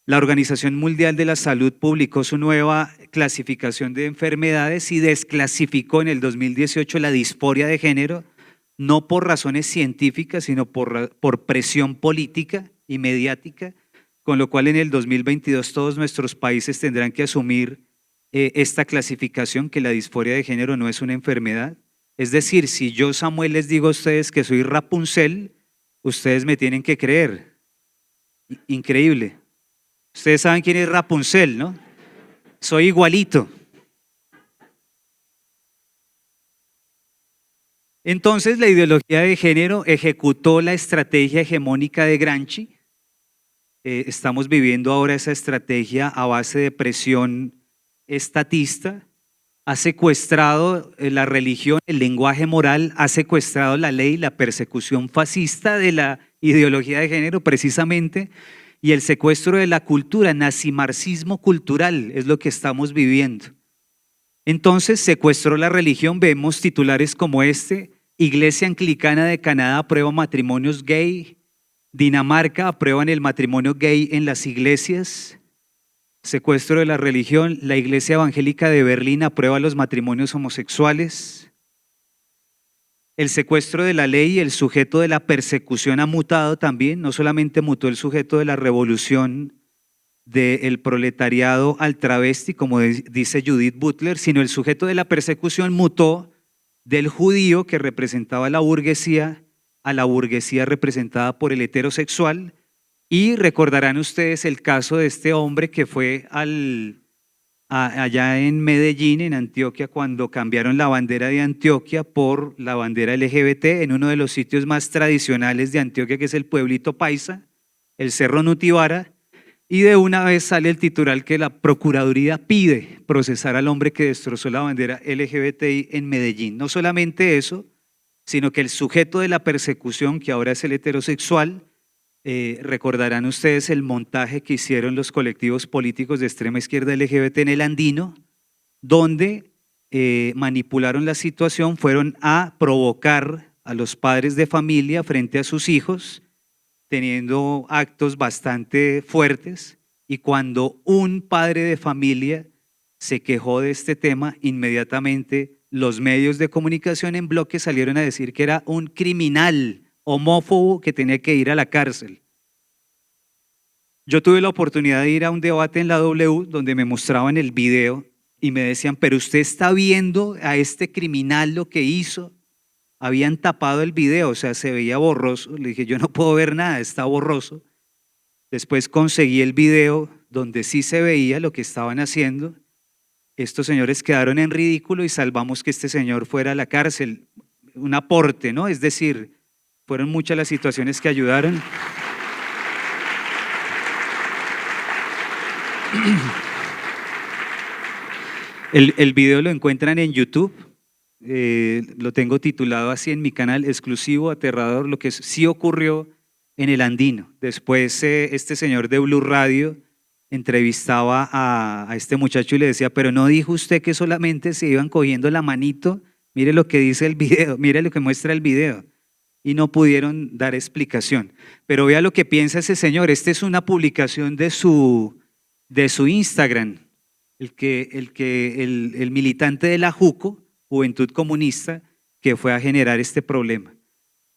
La Organización Mundial de la Salud publicó su nueva clasificación de enfermedades y desclasificó en el 2018 la disforia de género, no por razones científicas, sino por presión política y mediática, con lo cual en el 2022 todos nuestros países tendrán que asumir esta clasificación, que la disforia de género no es una enfermedad. Es decir, si yo, Samuel, les digo a ustedes que soy Rapunzel, ustedes me tienen que creer. Increíble. Ustedes saben quién es Rapunzel, ¿no? Soy igualito. Entonces la ideología de género ejecutó la estrategia hegemónica de Gramsci. Estamos viviendo ahora esa estrategia a base de presión estatista. Ha secuestrado la religión, el lenguaje moral, ha secuestrado la ley, la persecución fascista de la ideología de género precisamente, y el secuestro de la cultura, nazimarxismo cultural, es lo que estamos viviendo. Entonces secuestró la religión, vemos titulares como este: Iglesia Anglicana de Canadá aprueba matrimonios gay, Dinamarca aprueban el matrimonio gay en las iglesias. Secuestro de la religión, la Iglesia Evangélica de Berlín aprueba los matrimonios homosexuales. El secuestro de la ley y el sujeto de la persecución ha mutado también, no solamente mutó el sujeto de la revolución del proletariado al travesti, como dice Judith Butler, sino el sujeto de la persecución mutó del judío que representaba a la burguesía representada por el heterosexual. Y recordarán ustedes el caso de este hombre que fue allá en Medellín, en Antioquia, cuando cambiaron la bandera de Antioquia por la bandera LGBT en uno de los sitios más tradicionales de Antioquia, que es el pueblito paisa, el Cerro Nutibara, y de una vez sale el titular que la Procuraduría pide procesar al hombre que destrozó la bandera LGBTI en Medellín. No solamente eso, sino que el sujeto de la persecución, que ahora es el heterosexual, recordarán ustedes el montaje que hicieron los colectivos políticos de extrema izquierda LGBT en el Andino, donde manipularon la situación, fueron a provocar a los padres de familia frente a sus hijos, teniendo actos bastante fuertes, y cuando un padre de familia se quejó de este tema, inmediatamente los medios de comunicación en bloque salieron a decir que era un criminal homófobo que tenía que ir a la cárcel. Yo tuve la oportunidad de ir a un debate en la W donde me mostraban el video y me decían, pero usted está viendo a este criminal lo que hizo. Habían tapado el video, o sea, se veía borroso. Le dije, yo no puedo ver nada, está borroso. Después conseguí el video donde sí se veía lo que estaban haciendo. Estos señores quedaron en ridículo y salvamos que este señor fuera a la cárcel. Un aporte, ¿no? Es decir, fueron muchas las situaciones que ayudaron. El video lo encuentran en YouTube, lo tengo titulado así en mi canal, exclusivo, aterrador, lo que sí ocurrió en el Andino. Después este señor de Blue Radio entrevistaba a este muchacho y le decía, pero no dijo usted que solamente se iban cogiendo la manito, mire lo que dice el video, mire lo que muestra el video. Y no pudieron dar explicación. Pero vea lo que piensa ese señor. Esta es una publicación de su Instagram, el militante de la JUCO, Juventud Comunista, que fue a generar este problema.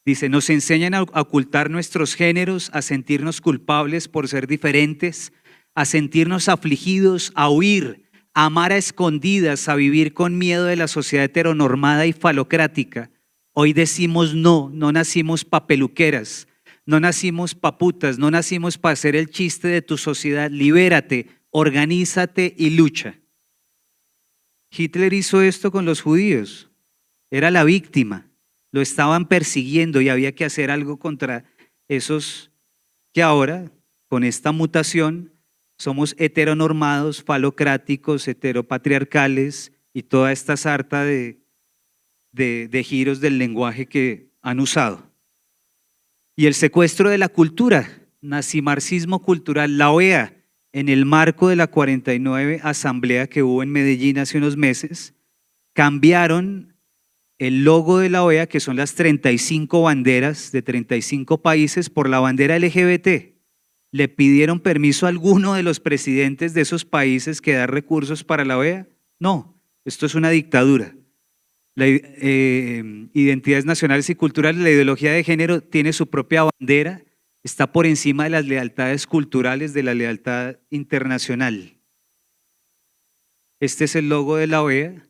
Dice, nos enseñan a ocultar nuestros géneros, a sentirnos culpables por ser diferentes, a sentirnos afligidos, a huir, a amar a escondidas, a vivir con miedo de la sociedad heteronormada y falocrática. Hoy decimos no, no nacimos pa' peluqueras, no nacimos pa' putas, no nacimos para hacer el chiste de tu sociedad. Libérate, organízate y lucha. Hitler hizo esto con los judíos. Era la víctima. Lo estaban persiguiendo y había que hacer algo contra esos que ahora, con esta mutación, somos heteronormados, falocráticos, heteropatriarcales y toda esta sarta de giros del lenguaje que han usado. Y el secuestro de la cultura, nazimarxismo cultural, la OEA, en el marco de la 49 asamblea que hubo en Medellín hace unos meses, cambiaron el logo de la OEA, que son las 35 banderas de 35 países, por la bandera LGBT. ¿Le pidieron permiso a alguno de los presidentes de esos países que da recursos para la OEA? No, esto es una dictadura. Identidades nacionales y culturales, la ideología de género tiene su propia bandera, está por encima de las lealtades culturales, de la lealtad internacional. Este es el logo de la OEA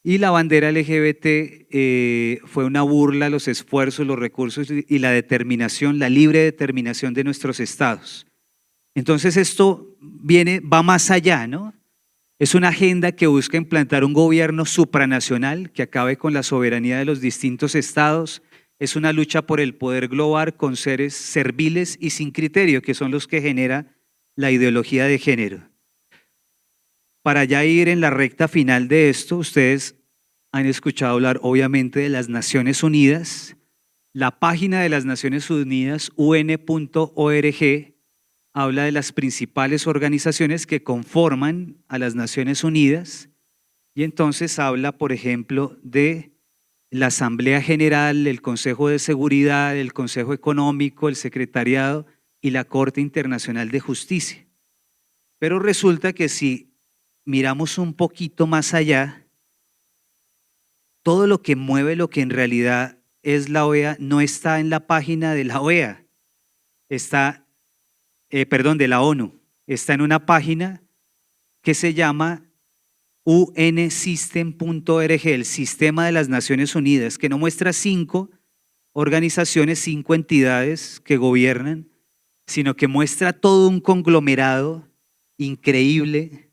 y la bandera LGBT fue una burla a los esfuerzos, los recursos y la determinación, la libre determinación de nuestros estados. Entonces esto va más allá, ¿no? Es una agenda que busca implantar un gobierno supranacional que acabe con la soberanía de los distintos estados. Es una lucha por el poder global con seres serviles y sin criterio, que son los que genera la ideología de género. Para ya ir en la recta final de esto, ustedes han escuchado hablar obviamente de las Naciones Unidas. La página de las Naciones Unidas, un.org, habla de las principales organizaciones que conforman a las Naciones Unidas y entonces habla, por ejemplo, de la Asamblea General, el Consejo de Seguridad, el Consejo Económico, el Secretariado y la Corte Internacional de Justicia. Pero resulta que si miramos un poquito más allá, todo lo que mueve lo que en realidad es la OEA no está en la página de la OEA, de la ONU, está en una página que se llama unsystem.org, el sistema de las Naciones Unidas, que no muestra 5 organizaciones, 5 entidades que gobiernan, sino que muestra todo un conglomerado increíble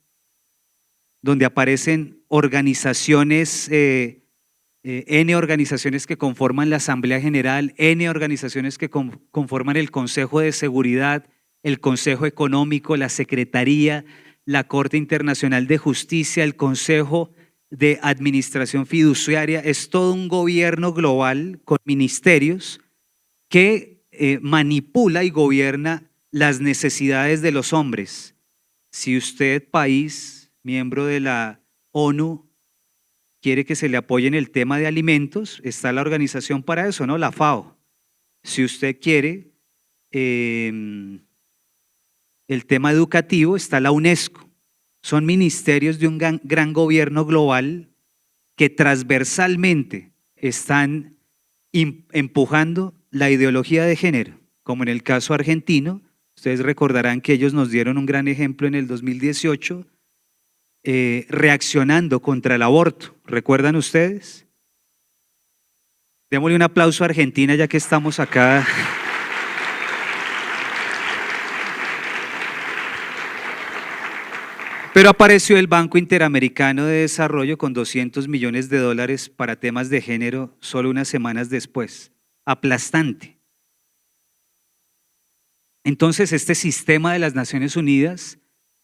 donde aparecen organizaciones, N organizaciones que conforman la Asamblea General, N organizaciones que conforman el Consejo de Seguridad, el Consejo Económico, la Secretaría, la Corte Internacional de Justicia, el Consejo de Administración Fiduciaria. Es todo un gobierno global con ministerios que manipula y gobierna las necesidades de los hombres. Si usted, país, miembro de la ONU, quiere que se le apoye en el tema de alimentos, está la organización para eso, ¿no? La FAO. Si usted quiere el tema educativo, está la UNESCO. Son ministerios de un gran gobierno global que transversalmente están empujando la ideología de género, como en el caso argentino. Ustedes recordarán que ellos nos dieron un gran ejemplo en el 2018, reaccionando contra el aborto. ¿Recuerdan ustedes? Démosle un aplauso a Argentina ya que estamos acá. Pero apareció el Banco Interamericano de Desarrollo con $200 millones para temas de género solo unas semanas después. Aplastante. Entonces, este sistema de las Naciones Unidas,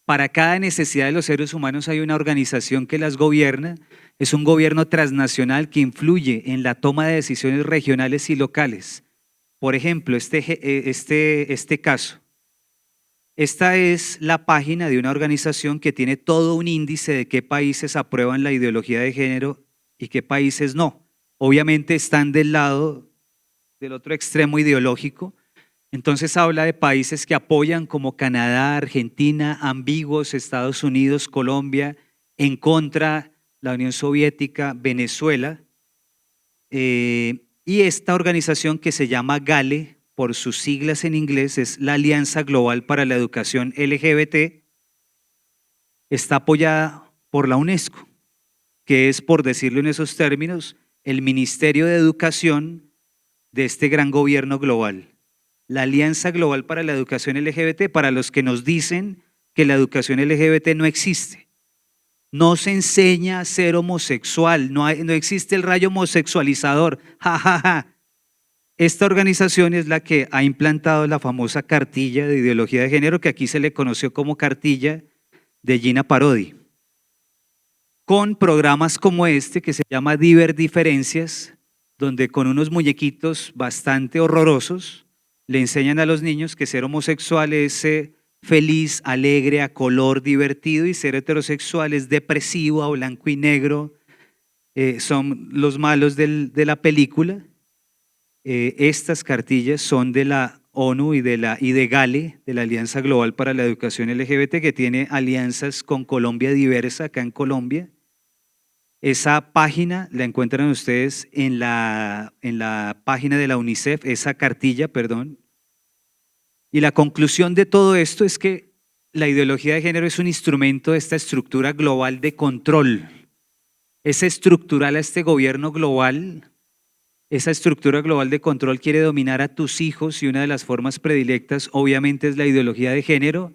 para cada necesidad de los seres humanos hay una organización que las gobierna. Es un gobierno transnacional que influye en la toma de decisiones regionales y locales. Por ejemplo, este caso. Esta es la página de una organización que tiene todo un índice de qué países aprueban la ideología de género y qué países no. Obviamente están del lado del otro extremo ideológico. Entonces habla de países que apoyan como Canadá, Argentina, ambiguos, Estados Unidos, Colombia, en contra la Unión Soviética, Venezuela. Y esta organización que se llama GALE, por sus siglas en inglés, es la Alianza Global para la Educación LGBT, está apoyada por la UNESCO, que es, por decirlo en esos términos, el Ministerio de Educación de este gran gobierno global. La Alianza Global para la Educación LGBT, para los que nos dicen que la educación LGBT no existe. No se enseña a ser homosexual, no existe el rayo homosexualizador. Ja, ja, ja. Esta organización es la que ha implantado la famosa cartilla de ideología de género, que aquí se le conoció como cartilla de Gina Parodi, con programas como este que se llama Diferencias, donde con unos muñequitos bastante horrorosos le enseñan a los niños que ser homosexual es feliz, alegre, a color, divertido, y ser heterosexual es depresivo, a blanco y negro, son los malos de la película. Estas cartillas son de la ONU y de GALE, de la Alianza Global para la Educación LGBT, que tiene alianzas con Colombia Diversa acá en Colombia. Esa página la encuentran ustedes en la página de la UNICEF, esa cartilla, perdón. Y la conclusión de todo esto es que la ideología de género es un instrumento de esta estructura global de control. Es estructural a este gobierno global. Esa estructura global de control quiere dominar a tus hijos y una de las formas predilectas obviamente es la ideología de género,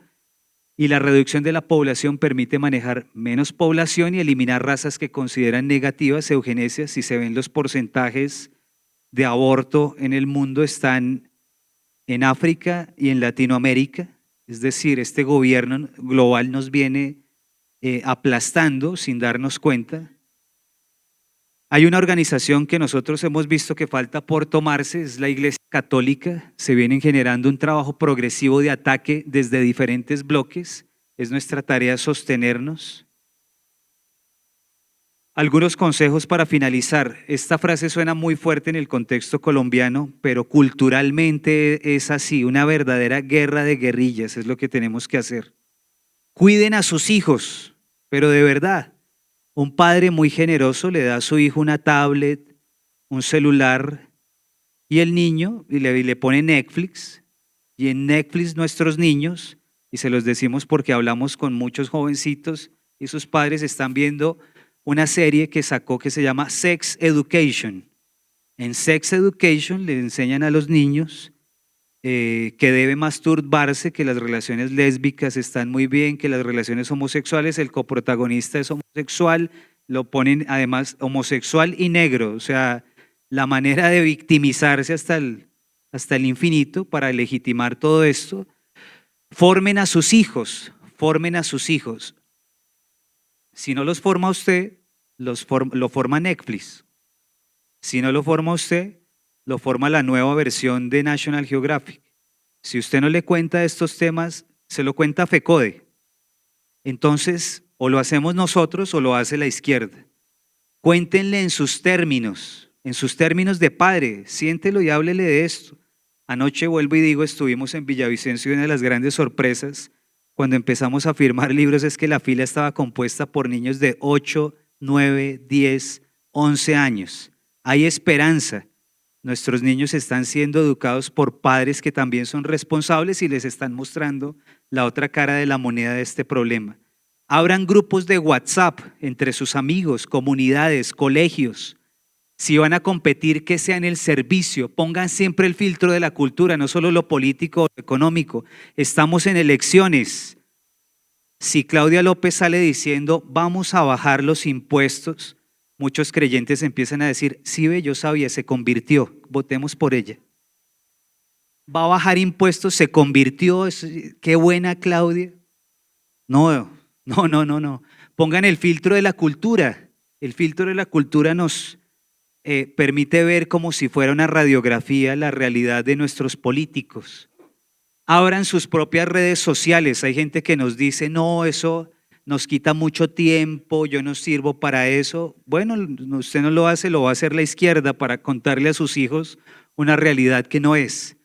y la reducción de la población permite manejar menos población y eliminar razas que consideran negativas, eugenesia. Si se ven los porcentajes de aborto en el mundo, están en África y en Latinoamérica, es decir, este gobierno global nos viene aplastando sin darnos cuenta. Hay una organización que nosotros hemos visto que falta por tomarse, es la Iglesia Católica. Se viene generando un trabajo progresivo de ataque desde diferentes bloques. Es nuestra tarea sostenernos. Algunos consejos para finalizar. Esta frase suena muy fuerte en el contexto colombiano, pero culturalmente es así, una verdadera guerra de guerrillas es lo que tenemos que hacer. Cuiden a sus hijos, pero de verdad. Un padre muy generoso le da a su hijo una tablet, un celular, y el niño y le pone Netflix, y en Netflix nuestros niños, y se los decimos porque hablamos con muchos jovencitos y sus padres están viendo una serie que sacó que se llama Sex Education. En Sex Education le enseñan a los niños que debe masturbarse, que las relaciones lésbicas están muy bien, que las relaciones homosexuales, el coprotagonista es homosexual, lo ponen además homosexual y negro, o sea, la manera de victimizarse hasta el infinito para legitimar todo esto. Formen a sus hijos, formen a sus hijos. Si no los forma usted, lo forma Netflix. Si no lo forma usted, lo forma la nueva versión de National Geographic. Si usted no le cuenta estos temas, se lo cuenta FECODE. Entonces, o lo hacemos nosotros o lo hace la izquierda. Cuéntenle en sus términos de padre, siéntelo y háblele de esto. Anoche vuelvo y digo, estuvimos en Villavicencio y una de las grandes sorpresas cuando empezamos a firmar libros es que la fila estaba compuesta por niños de 8, 9, 10, 11 años. Hay esperanza. Nuestros niños están siendo educados por padres que también son responsables y les están mostrando la otra cara de la moneda de este problema. Abran grupos de WhatsApp entre sus amigos, comunidades, colegios. Si van a competir, que sea en el servicio. Pongan siempre el filtro de la cultura, no solo lo político o lo económico. Estamos en elecciones. Si Claudia López sale diciendo vamos a bajar los impuestos, muchos creyentes empiezan a decir, sí ve, yo sabía, se convirtió, votemos por ella. Va a bajar impuestos, se convirtió, qué buena Claudia. No. Pongan el filtro de la cultura. El filtro de la cultura nos permite ver como si fuera una radiografía la realidad de nuestros políticos. Abran sus propias redes sociales. Hay gente que nos dice, no, eso nos quita mucho tiempo, yo no sirvo para eso. Bueno, usted no lo hace, lo va a hacer la izquierda para contarle a sus hijos una realidad que no es.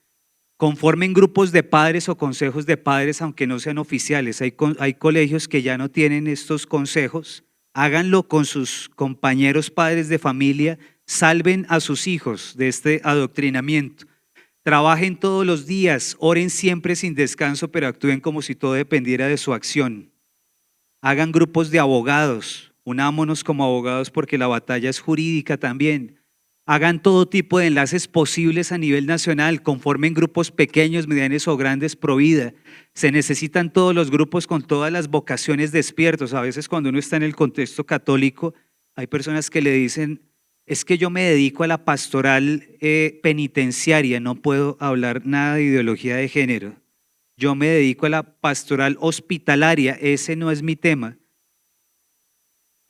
Conformen grupos de padres o consejos de padres, aunque no sean oficiales. Hay colegios que ya no tienen estos consejos. Háganlo con sus compañeros padres de familia. Salven a sus hijos de este adoctrinamiento. Trabajen todos los días, oren siempre sin descanso, pero actúen como si todo dependiera de su acción. Hagan grupos de abogados, Unámonos como abogados porque la batalla es jurídica también. Hagan todo tipo de enlaces posibles a nivel nacional, conformen grupos pequeños, medianos o grandes pro vida. Se necesitan todos los grupos con todas las vocaciones despiertos. A veces cuando uno está en el contexto católico, hay personas que le dicen, es que yo me dedico a la pastoral penitenciaria, no puedo hablar nada de ideología de género. Yo me dedico a la pastoral hospitalaria, ese no es mi tema.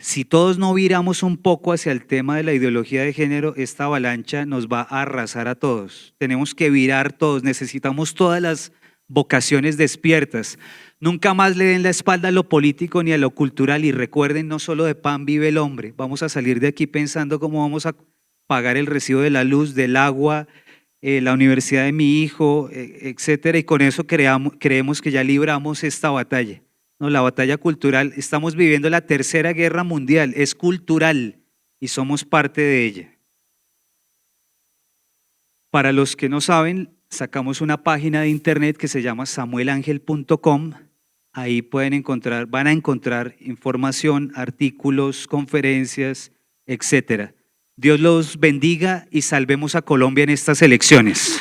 Si todos no viramos un poco hacia el tema de la ideología de género, esta avalancha nos va a arrasar a todos. Tenemos que virar todos, necesitamos todas las vocaciones despiertas. Nunca más le den la espalda a lo político ni a lo cultural y recuerden, no solo de pan vive el hombre. Vamos a salir de aquí pensando cómo vamos a pagar el recibo de la luz, del agua, la universidad de mi hijo, etcétera, y con eso creemos que ya libramos esta batalla. No, la batalla cultural, estamos viviendo la tercera guerra mundial, es cultural y somos parte de ella. Para los que no saben, sacamos una página de internet que se llama samuelangel.com. Ahí van a encontrar información, artículos, conferencias, etcétera. Dios los bendiga y salvemos a Colombia en estas elecciones.